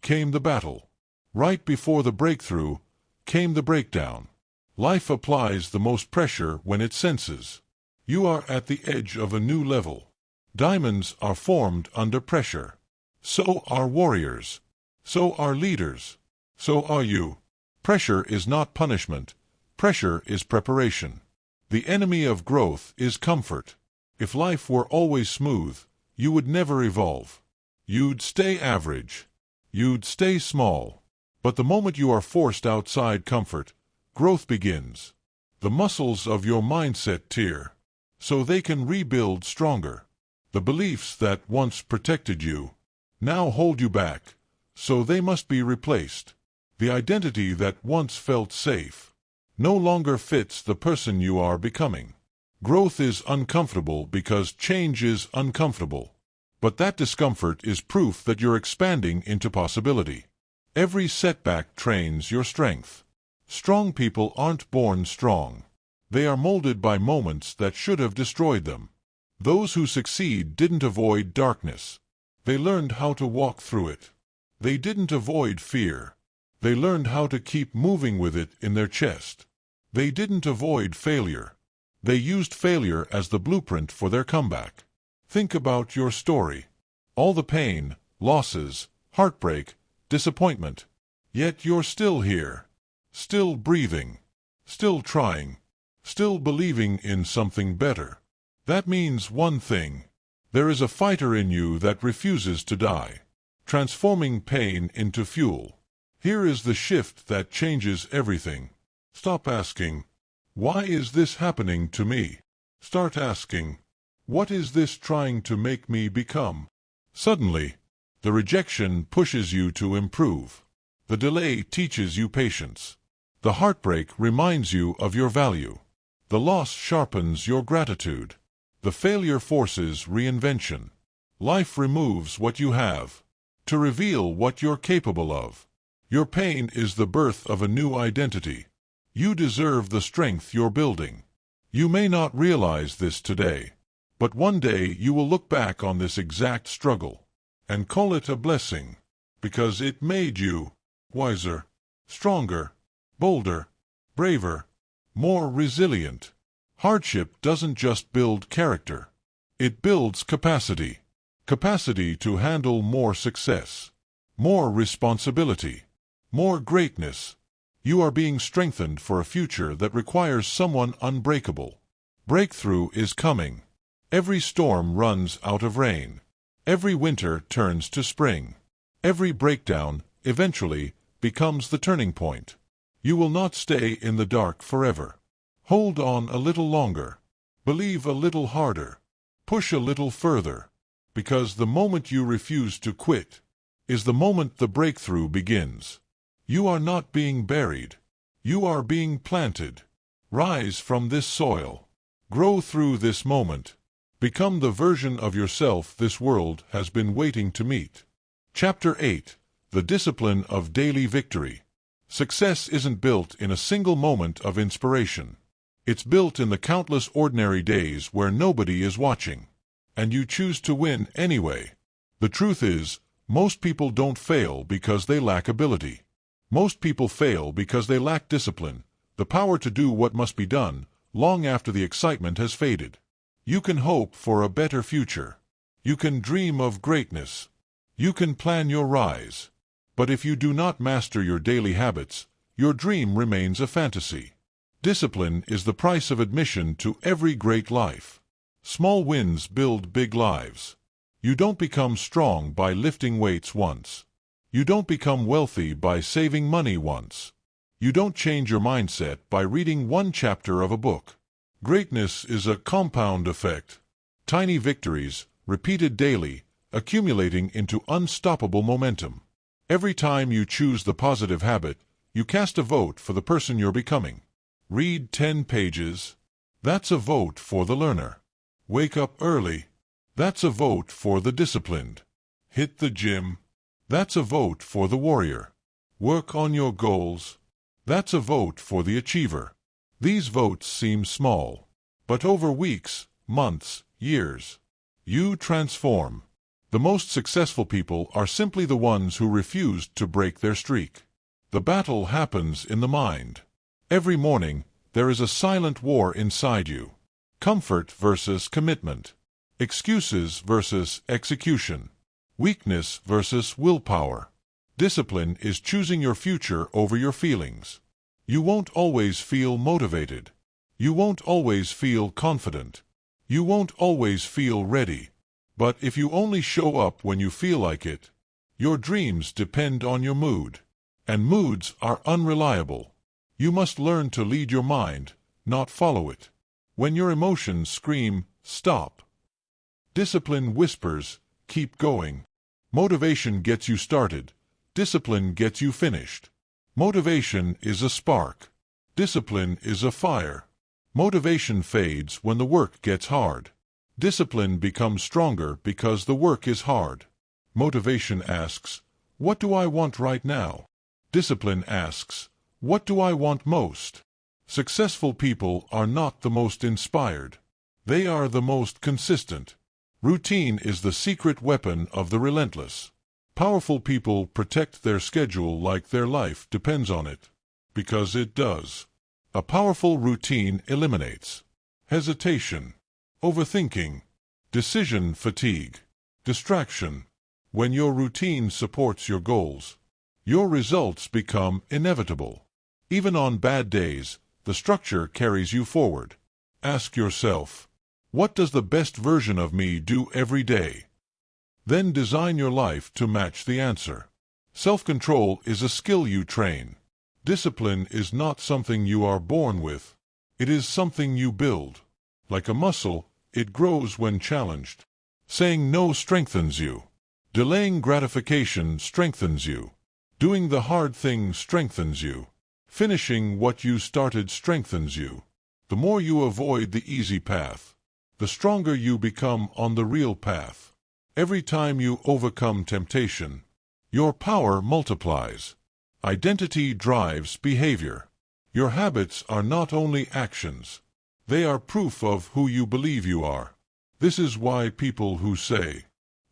came the battle. Right before the breakthrough came the breakdown. Life applies the most pressure when it senses you are at the edge of a new level. Diamonds are formed under pressure. So are warriors. So are leaders. So are you. Pressure is not punishment. Pressure is preparation. The enemy of growth is comfort. If life were always smooth, you would never evolve. You'd stay average. You'd stay small. But the moment you are forced outside comfort, growth begins. The muscles of your mindset tear, so they can rebuild stronger. The beliefs that once protected you now hold you back, so they must be replaced. The identity that once felt safe no longer fits the person you are becoming. Growth is uncomfortable because change is uncomfortable. But that discomfort is proof that you're expanding into possibility. Every setback trains your strength. Strong people aren't born strong. They are molded by moments that should have destroyed them. Those who succeed didn't avoid darkness. They learned how to walk through it. They didn't avoid fear. They learned how to keep moving with it in their chest. They didn't avoid failure. They used failure as the blueprint for their comeback. Think about your story. All the pain, losses, heartbreak, disappointment. Yet you're still here. Still breathing. Still trying. Still believing in something better. That means one thing. There is a fighter in you that refuses to die, transforming pain into fuel. Here is the shift that changes everything. Stop asking, "Why is this happening to me?" Start asking, "What is this trying to make me become?" Suddenly, the rejection pushes you to improve. The delay teaches you patience. The heartbreak reminds you of your value. The loss sharpens your gratitude. The failure forces reinvention. Life removes what you have to reveal what you're capable of. Your pain is the birth of a new identity. You deserve the strength you're building. You may not realize this today, but one day you will look back on this exact struggle and call it a blessing, because it made you wiser, stronger, bolder, braver, more resilient. Hardship doesn't just build character. It builds capacity. Capacity to handle more success, more responsibility, more greatness. You are being strengthened for a future that requires someone unbreakable. Breakthrough is coming. Every storm runs out of rain. Every winter turns to spring. Every breakdown, eventually, becomes the turning point. You will not stay in the dark forever. Hold on a little longer. Believe a little harder. Push a little further. Because the moment you refuse to quit is the moment the breakthrough begins. You are not being buried. You are being planted. Rise from this soil. Grow through this moment. Become the version of yourself this world has been waiting to meet. Chapter 8. The Discipline of Daily Victory. Success isn't built in a single moment of inspiration. It's built in the countless ordinary days where nobody is watching, and you choose to win anyway. The truth is, most people don't fail because they lack ability. Most people fail because they lack discipline, the power to do what must be done, long after the excitement has faded. You can hope for a better future. You can dream of greatness. You can plan your rise. But if you do not master your daily habits, your dream remains a fantasy. Discipline is the price of admission to every great life. Small wins build big lives. You don't become strong by lifting weights once. You don't become wealthy by saving money once. You don't change your mindset by reading one chapter of a book. Greatness is a compound effect. Tiny victories, repeated daily, accumulating into unstoppable momentum. Every time you choose the positive habit, you cast a vote for the person you're becoming. Read 10 pages. That's a vote for the learner. Wake up early. That's a vote for the disciplined. Hit the gym. That's a vote for the warrior. Work on your goals. That's a vote for the achiever. These votes seem small, but over weeks, months, years, you transform. The most successful people are simply the ones who refused to break their streak. The battle happens in the mind. Every morning, there is a silent war inside you. Comfort versus commitment. Excuses versus execution. Weakness versus willpower. Discipline is choosing your future over your feelings. You won't always feel motivated. You won't always feel confident. You won't always feel ready. But if you only show up when you feel like it, your dreams depend on your mood. And moods are unreliable. You must learn to lead your mind, not follow it. When your emotions scream, stop. Discipline whispers, keep going. Motivation gets you started. Discipline gets you finished. Motivation is a spark. Discipline is a fire. Motivation fades when the work gets hard. Discipline becomes stronger because the work is hard. Motivation asks, "What do I want right now?" Discipline asks, "What do I want most?" Successful people are not the most inspired. They are the most consistent. Routine is the secret weapon of the relentless. Powerful people protect their schedule like their life depends on it. Because it does. A powerful routine eliminates hesitation, overthinking, decision fatigue, distraction. When your routine supports your goals, your results become inevitable. Even on bad days, the structure carries you forward. Ask yourself, What does the best version of me do every day? Then design your life to match the answer. Self-control is a skill you train. Discipline is not something you are born with. It is something you build. Like a muscle, it grows when challenged. Saying no strengthens you. Delaying gratification strengthens you. Doing the hard thing strengthens you. Finishing what you started strengthens you. The more you avoid the easy path, the stronger you become on the real path. Every time you overcome temptation, your power multiplies. Identity drives behavior. Your habits are not only actions, they are proof of who you believe you are. This is why people who say,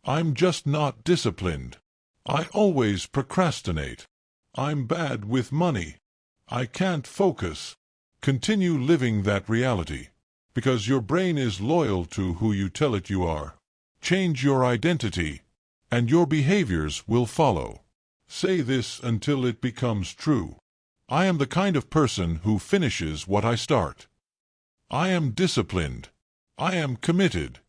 "I'm just not disciplined. I always procrastinate. I'm bad with money. I can't focus," continue living that reality, because your brain is loyal to who you tell it you are. Change your identity, and your behaviors will follow. Say this until it becomes true. I am the kind of person who finishes what I start. I am disciplined. I am committed.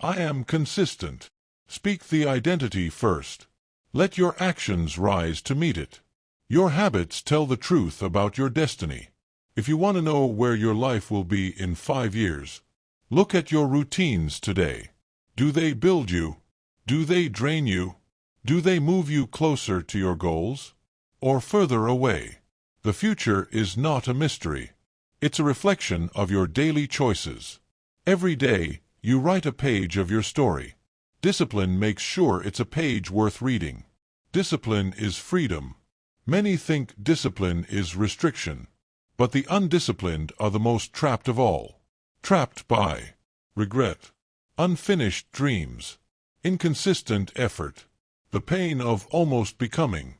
I am consistent. Speak the identity first. Let your actions rise to meet it. Your habits tell the truth about your destiny. If you want to know where your life will be in 5 years, look at your routines today. Do they build you? Do they drain you? Do they move you closer to your goals, or further away? The future is not a mystery. It's a reflection of your daily choices. Every day, you write a page of your story. Discipline makes sure it's a page worth reading. Discipline is freedom. Many think discipline is restriction, but the undisciplined are the most trapped of all. Trapped by regret, unfinished dreams, inconsistent effort, the pain of almost becoming.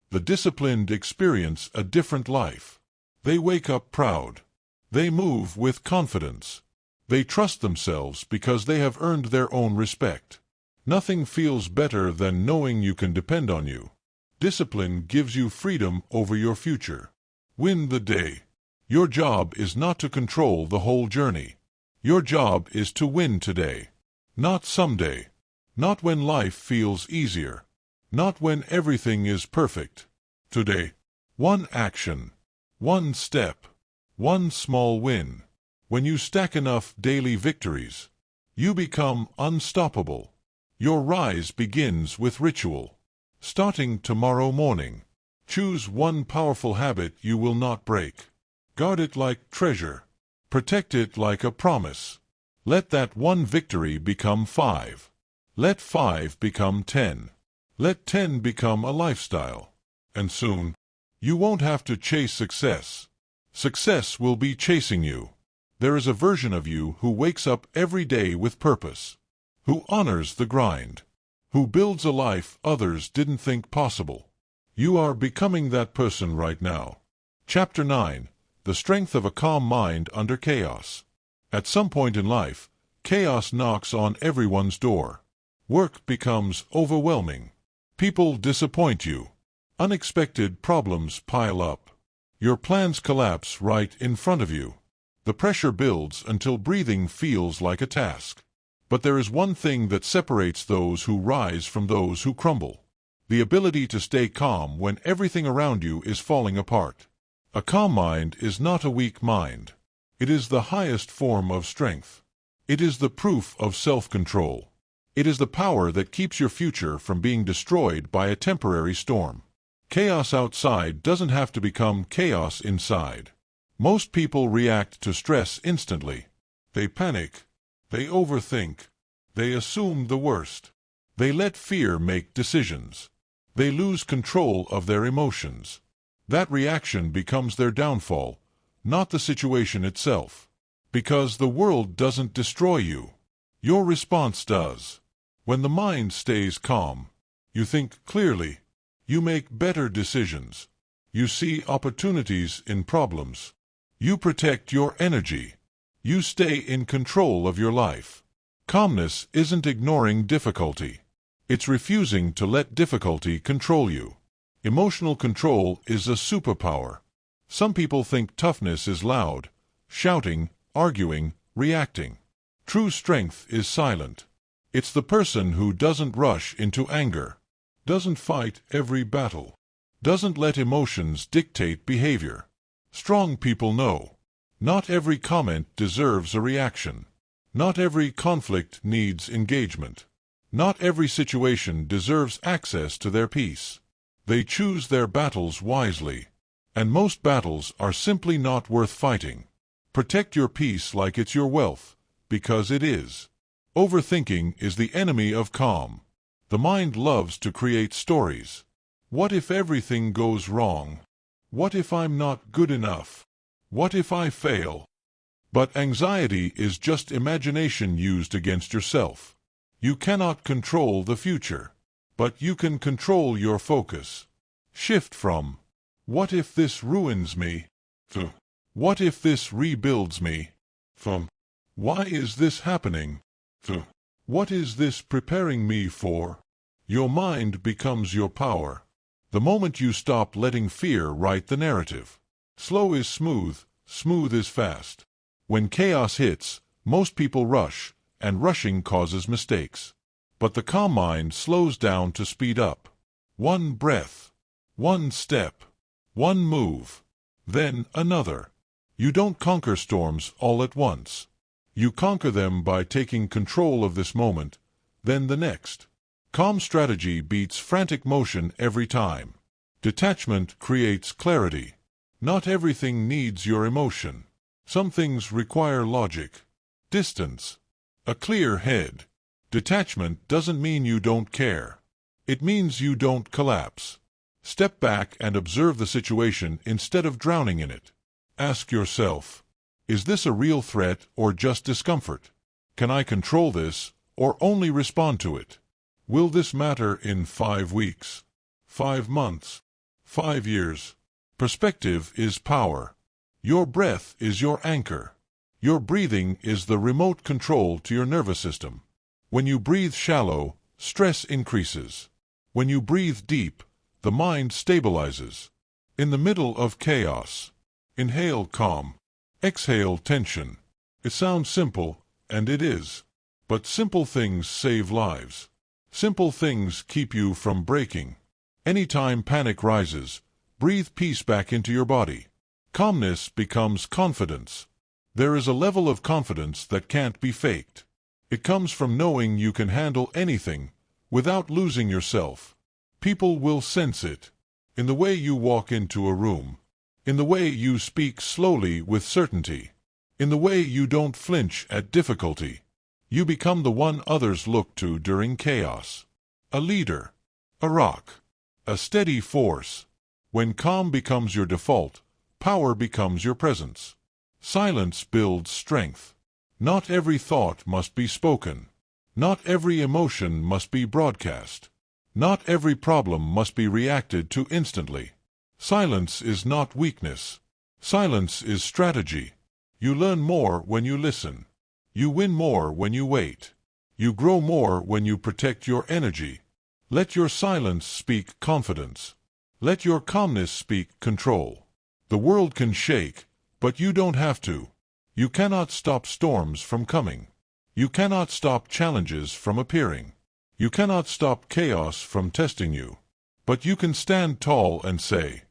The disciplined experience a different life. They wake up proud. They move with confidence. They trust themselves because they have earned their own respect. Nothing feels better than knowing you can depend on you. Discipline gives you freedom over your future. Win the day. Your job is not to control the whole journey. Your job is to win today. Not someday. Not when life feels easier. Not when everything is perfect. Today. One action. One step. One small win. When you stack enough daily victories, you become unstoppable. Your rise begins with ritual. Starting tomorrow morning, choose one powerful habit you will not break. Guard it like treasure. Protect it like a promise. Let that one victory become 5. Let 5 become 10. Let 10 become a lifestyle. And soon, you won't have to chase success. Success will be chasing you. There is a version of you who wakes up every day with purpose, who honors the grind, who builds a life others didn't think possible. You are becoming that person right now. Chapter 9. The Strength of a Calm Mind Under Chaos. At some point in life, chaos knocks on everyone's door. Work becomes overwhelming. People disappoint you. Unexpected problems pile up. Your plans collapse right in front of you. The pressure builds until breathing feels like a task. But there is one thing that separates those who rise from those who crumble. The ability to stay calm when everything around you is falling apart. A calm mind is not a weak mind. It is the highest form of strength. It is the proof of self-control. It is the power that keeps your future from being destroyed by a temporary storm. Chaos outside doesn't have to become chaos inside. Most people react to stress instantly. They panic. They overthink. They assume the worst. They let fear make decisions. They lose control of their emotions. That reaction becomes their downfall, not the situation itself. Because the world doesn't destroy you. Your response does. When the mind stays calm, you think clearly. You make better decisions. You see opportunities in problems. You protect your energy. You stay in control of your life. Calmness isn't ignoring difficulty. It's refusing to let difficulty control you. Emotional control is a superpower. Some people think toughness is loud, shouting, arguing, reacting. True strength is silent. It's the person who doesn't rush into anger, doesn't fight every battle, doesn't let emotions dictate behavior. Strong people know. Not every comment deserves a reaction. Not every conflict needs engagement. Not every situation deserves access to their peace. They choose their battles wisely. And most battles are simply not worth fighting. Protect your peace like it's your wealth, because it is. Overthinking is the enemy of calm. The mind loves to create stories. What if everything goes wrong? What if I'm not good enough? What if I fail? But anxiety is just imagination used against yourself. You cannot control the future, but you can control your focus. Shift from, "What if this ruins me?" to, "What if this rebuilds me?" From, "Why is this happening?" to, "What is this preparing me for?" Your mind becomes your power. The moment you stop letting fear write the narrative. Slow is smooth, smooth is fast. When chaos hits, most people rush, and rushing causes mistakes. But the calm mind slows down to speed up. One breath, one step, one move, then another. You don't conquer storms all at once. You conquer them by taking control of this moment, then the next. Calm strategy beats frantic motion every time. Detachment creates clarity. Not everything needs your emotion. Some things require logic, distance, a clear head. Detachment doesn't mean you don't care. It means you don't collapse. Step back and observe the situation instead of drowning in it. Ask yourself, is this a real threat or just discomfort? Can I control this or only respond to it? Will this matter in 5 weeks, 5 months, 5 years? Perspective is power. Your breath is your anchor. Your breathing is the remote control to your nervous system. When you breathe shallow, stress increases. When you breathe deep, the mind stabilizes. In the middle of chaos, inhale calm, exhale tension. It sounds simple, and it is. But simple things save lives. Simple things keep you from breaking. Anytime panic rises, breathe peace back into your body. Calmness becomes confidence. There is a level of confidence that can't be faked. It comes from knowing you can handle anything without losing yourself. People will sense it. In the way you walk into a room. In the way you speak slowly with certainty. In the way you don't flinch at difficulty. You become the one others look to during chaos. A leader. A rock. A steady force. When calm becomes your default, power becomes your presence. Silence builds strength. Not every thought must be spoken. Not every emotion must be broadcast. Not every problem must be reacted to instantly. Silence is not weakness. Silence is strategy. You learn more when you listen. You win more when you wait. You grow more when you protect your energy. Let your silence speak confidence. Let your calmness speak control. The world can shake, but you don't have to. You cannot stop storms from coming. You cannot stop challenges from appearing. You cannot stop chaos from testing you. But you can stand tall and say,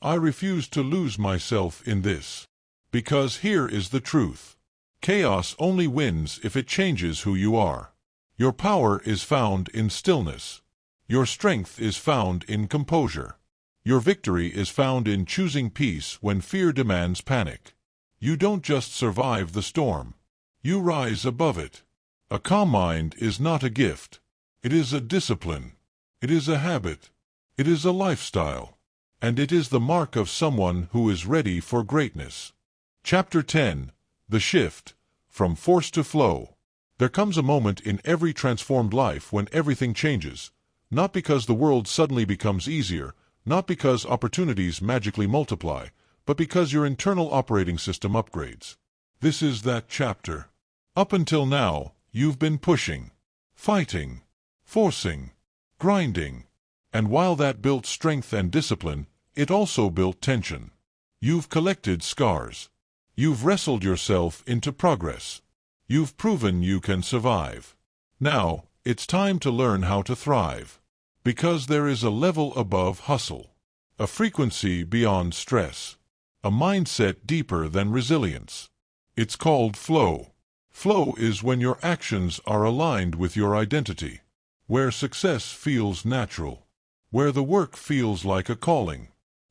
I refuse to lose myself in this. Because here is the truth. Chaos only wins if it changes who you are. Your power is found in stillness. Your strength is found in composure. Your victory is found in choosing peace when fear demands panic. You don't just survive the storm. You rise above it. A calm mind is not a gift. It is a discipline. It is a habit. It is a lifestyle. And it is the mark of someone who is ready for greatness. Chapter 10. The Shift, From Force to Flow. There comes a moment in every transformed life when everything changes, not because the world suddenly becomes easier, not because opportunities magically multiply, but because your internal operating system upgrades. This is that chapter. Up until now, you've been pushing, fighting, forcing, grinding. And while that built strength and discipline, it also built tension. You've collected scars. You've wrestled yourself into progress. You've proven you can survive. Now, it's time to learn how to thrive. Because there is a level above hustle, a frequency beyond stress, a mindset deeper than resilience. It's called flow. Flow is when your actions are aligned with your identity, where success feels natural, where the work feels like a calling,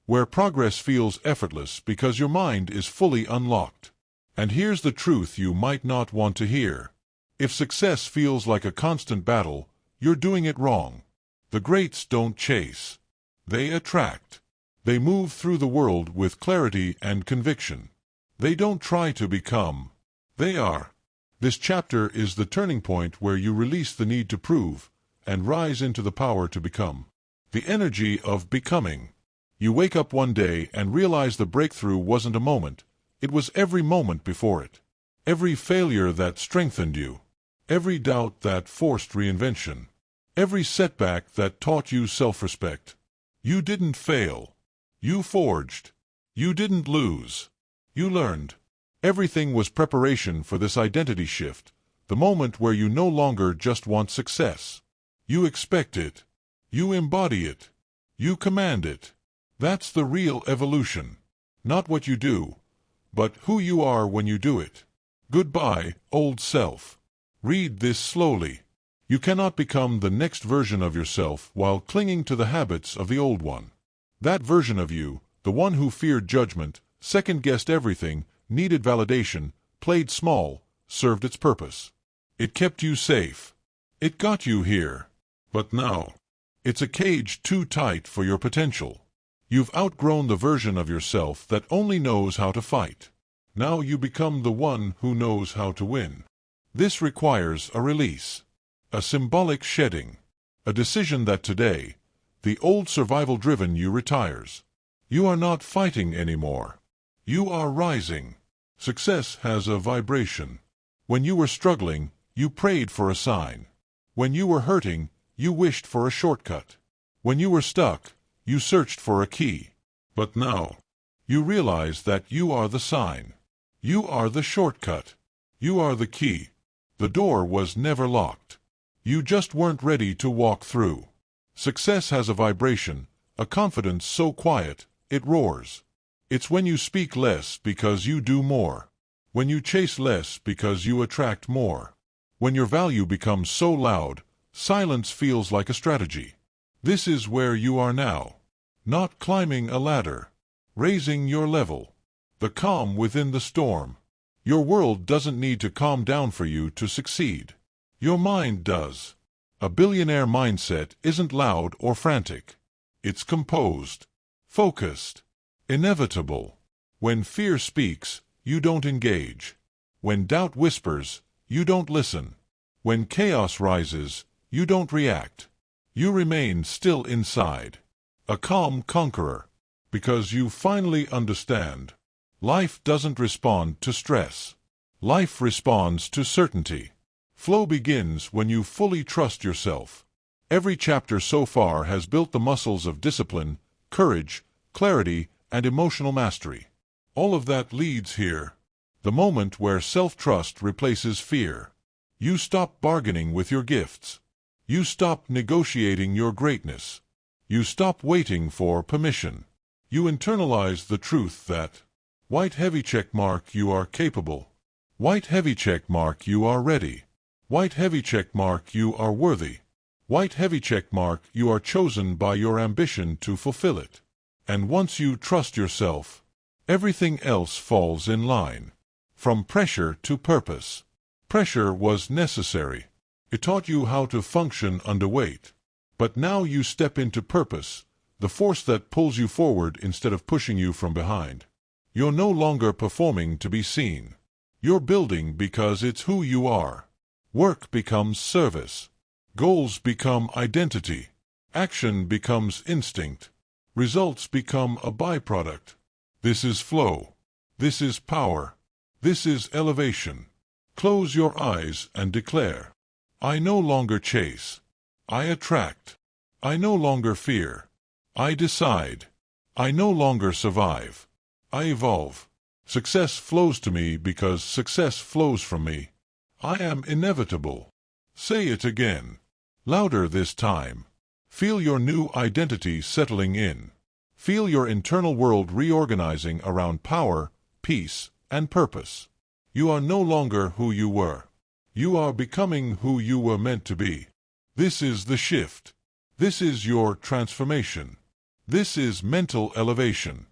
where progress feels effortless because your mind is fully unlocked. And here's the truth you might not want to hear. If success feels like a constant battle, you're doing it wrong. The greats don't chase. They attract. They move through the world with clarity and conviction. They don't try to become. They are. This chapter is the turning point where you release the need to prove and rise into the power to become. The energy of becoming. You wake up one day and realize the breakthrough wasn't a moment. It was every moment before it. Every failure that strengthened you. Every doubt that forced reinvention. Every setback that taught you self-respect. You didn't fail. You forged. You didn't lose. You learned. Everything was preparation for this identity shift, the moment where you no longer just want success. You expect it. You embody it. You command it. That's the real evolution. Not what you do, but who you are when you do it. Goodbye, old self. Read this slowly. You cannot become the next version of yourself while clinging to the habits of the old one. That version of you, the one who feared judgment, second-guessed everything, needed validation, played small, served its purpose. It kept you safe. It got you here. But now, it's a cage too tight for your potential. You've outgrown the version of yourself that only knows how to fight. Now you become the one who knows how to win. This requires a release, a symbolic shedding, a decision that today, the old survival-driven you retires. You are not fighting anymore. You are rising. Success has a vibration. When you were struggling, you prayed for a sign. When you were hurting, you wished for a shortcut. When you were stuck, you searched for a key. But now, you realize that you are the sign. You are the shortcut. You are the key. The door was never locked. You just weren't ready to walk through. Success has a vibration, a confidence so quiet, it roars. It's when you speak less because you do more. When you chase less because you attract more. When your value becomes so loud, silence feels like a strategy. This is where you are now. Not climbing a ladder. Raising your level. The calm within the storm. Your world doesn't need to calm down for you to succeed. Your mind does. A billionaire mindset isn't loud or frantic. It's composed, focused, inevitable. When fear speaks, you don't engage. When doubt whispers, you don't listen. When chaos rises, you don't react. You remain still inside. A calm conqueror. Because you finally understand. Life doesn't respond to stress. Life responds to certainty. Flow begins when you fully trust yourself. Every chapter so far has built the muscles of discipline, courage, clarity, and emotional mastery. All of that leads here. The moment where self-trust replaces fear. You stop bargaining with your gifts. You stop negotiating your greatness. You stop waiting for permission. You internalize the truth that white heavy check mark you are capable. White heavy check mark you are ready. White heavy check mark you are worthy. White heavy check mark you are chosen by your ambition to fulfill it. And once you trust yourself, everything else falls in line. From pressure to purpose. Pressure was necessary. It taught you how to function under weight. But now you step into purpose, the force that pulls you forward instead of pushing you from behind. You're no longer performing to be seen. You're building because it's who you are. Work becomes service. Goals become identity. Action becomes instinct. Results become a byproduct. This is flow. This is power. This is elevation. Close your eyes and declare, I no longer chase. I attract. I no longer fear. I decide. I no longer survive. I evolve. Success flows to me because success flows from me. I am inevitable. Say it again. Louder this time. Feel your new identity settling in. Feel your internal world reorganizing around power, peace, and purpose. You are no longer who you were. You are becoming who you were meant to be. This is the shift. This is your transformation. This is mental elevation.